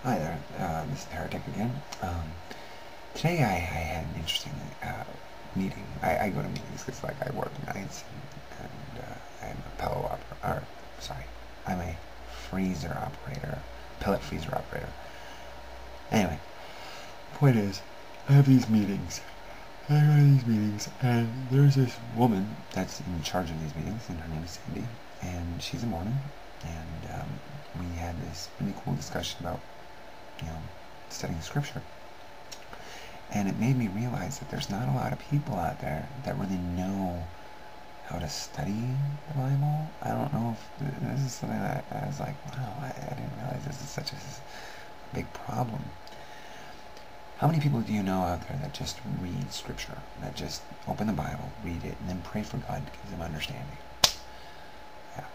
Hi there, this is Heretic again. Today I had an interesting meeting. I go to meetings because like I work nights and I'm a I'm a freezer operator, pellet freezer operator. Anyway, point is, I have these meetings. I go to these meetings and there's this woman that's in charge of these meetings and her name is Cindy and she's a Mormon and we had this really cool discussion about studying scripture. And it made me realize that there's not a lot of people out there that really know how to study the Bible. I don't know if this is something that I was like, wow, I didn't realize this is such a big problem. How many people do you know out there that just read scripture, that just open the Bible, read it, and then pray for God to give them understanding? Yeah,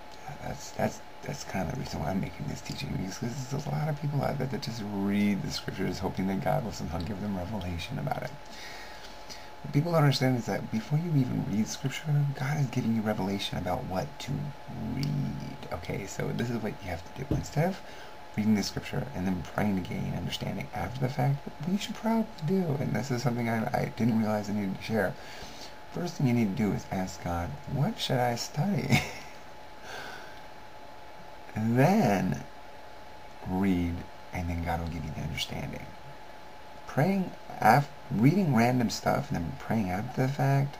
that's kind of the reason why I'm making this teaching, because there's a lot of people out there that just read the scriptures hoping that God will somehow give them revelation about it. What people don't understand is that before you even read scripture, God is giving you revelation about what to read. Okay, so this is what you have to do. Instead of reading the scripture and then praying to gain understanding after the fact, what you should probably do, and this is something I didn't realize I needed to share, first thing you need to do is ask God, what should I study? And then read, and then God will give you the understanding. Reading random stuff and then praying after the fact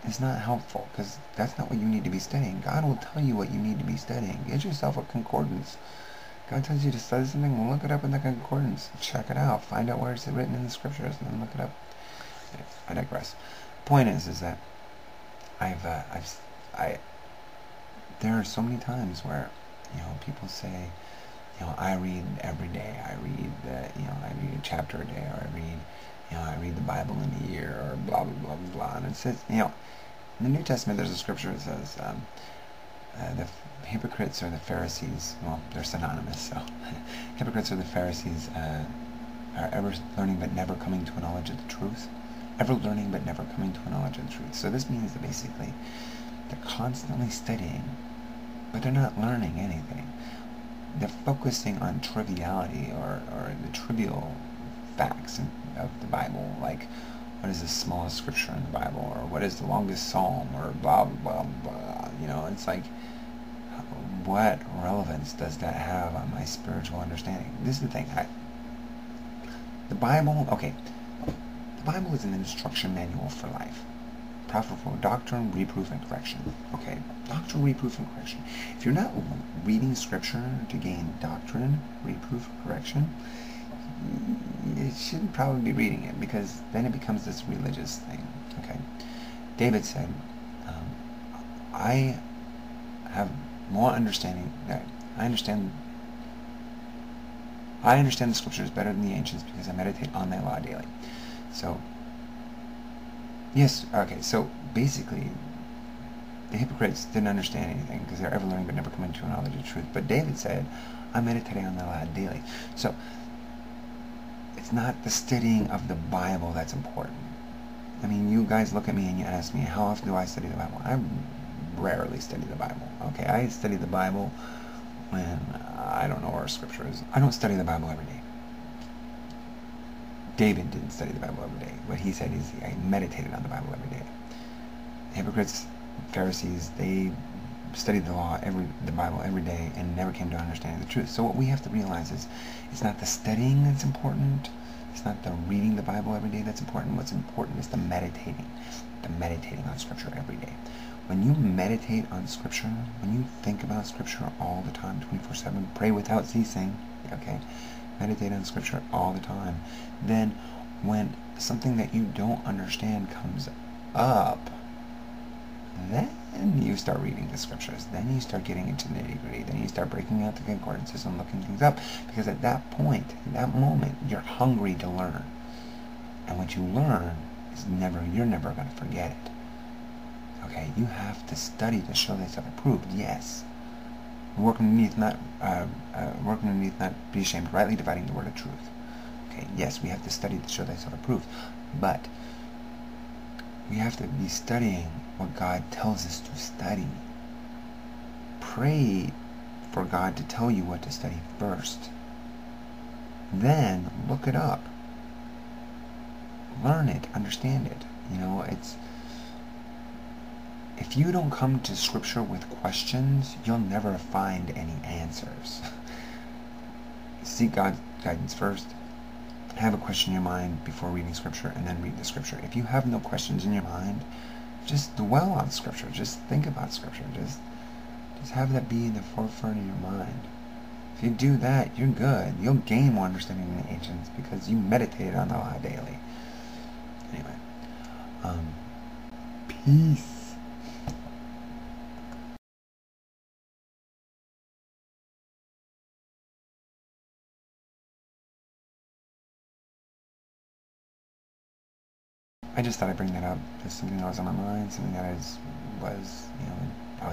is not helpful, because that's not what you need to be studying. God will tell you what you need to be studying. Get yourself a concordance. God tells you to study something, well, look it up in the concordance. Check it out. Find out where it's written in the scriptures, and then look it up. I digress. Point is that there are so many times where people say, I read every day. I read a chapter a day, or I read the Bible in a year, or blah blah blah blah blah. And it says, in the New Testament, there's a scripture that says, the hypocrites or the Pharisees, well, they're synonymous. So, hypocrites or the Pharisees are ever learning but never coming to a knowledge of the truth. Ever learning but never coming to a knowledge of the truth. So this means that basically they're constantly studying, but they're not learning anything. They're focusing on triviality or the trivial facts of the Bible, like what is the smallest scripture in the Bible, or what is the longest psalm, or blah blah blah. It's like, what relevance does that have on my spiritual understanding? This is the thing. The Bible is an instruction manual for life. Profitable for doctrine, reproof, and correction. Okay, doctrine, reproof, and correction. If you're not reading scripture to gain doctrine, reproof, correction, you shouldn't probably be reading it, because then it becomes this religious thing. Okay, David said, I have more understanding that I understand the scriptures better than the ancients, because I meditate on thy law daily. So yes, okay, so basically, the hypocrites didn't understand anything, because they're ever learning but never coming to a knowledge of truth. But David said, I'm meditating on the law daily. So, it's not the studying of the Bible that's important. I mean, you guys look at me and you ask me, how often do I study the Bible? I rarely study the Bible. Okay, I study the Bible when I don't know where scripture is. I don't study the Bible every day. David didn't study the Bible every day. What he said is, I meditated on the Bible every day. Hypocrites, Pharisees, they studied the Bible every day and never came to understanding the truth. So what we have to realize is, it's not the studying that's important. It's not the reading the Bible every day that's important. What's important is the meditating on scripture every day. When you meditate on scripture, when you think about scripture all the time, 24/7, pray without ceasing, okay? Meditate on scripture all the time. Then when something that you don't understand comes up, then you start reading the scriptures. Then you start getting into the nitty-gritty. Then you start breaking out the concordances and looking things up. Because at that point, in that moment, you're hungry to learn. And what you learn is you're never going to forget it. Okay, you have to study to show thyself approved, yes. Workman needeth not be ashamed, rightly dividing the word of truth. Okay, yes, we have to study to show thyself approved, but we have to be studying what God tells us to study. Pray for God to tell you what to study first. then look it up. Learn it, understand it. If you don't come to Scripture with questions, you'll never find any answers. Seek God's guidance first. Have a question in your mind before reading Scripture, and then read the Scripture. If you have no questions in your mind, just dwell on Scripture. Just think about Scripture. Just have that be in the forefront of your mind. If you do that, you're good. You'll gain more understanding than the ancients because you meditate on the law daily. Anyway, peace. I just thought I'd bring that up. Just something that was on my mind, something that I was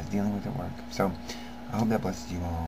dealing with at work. So I hope that blesses you all.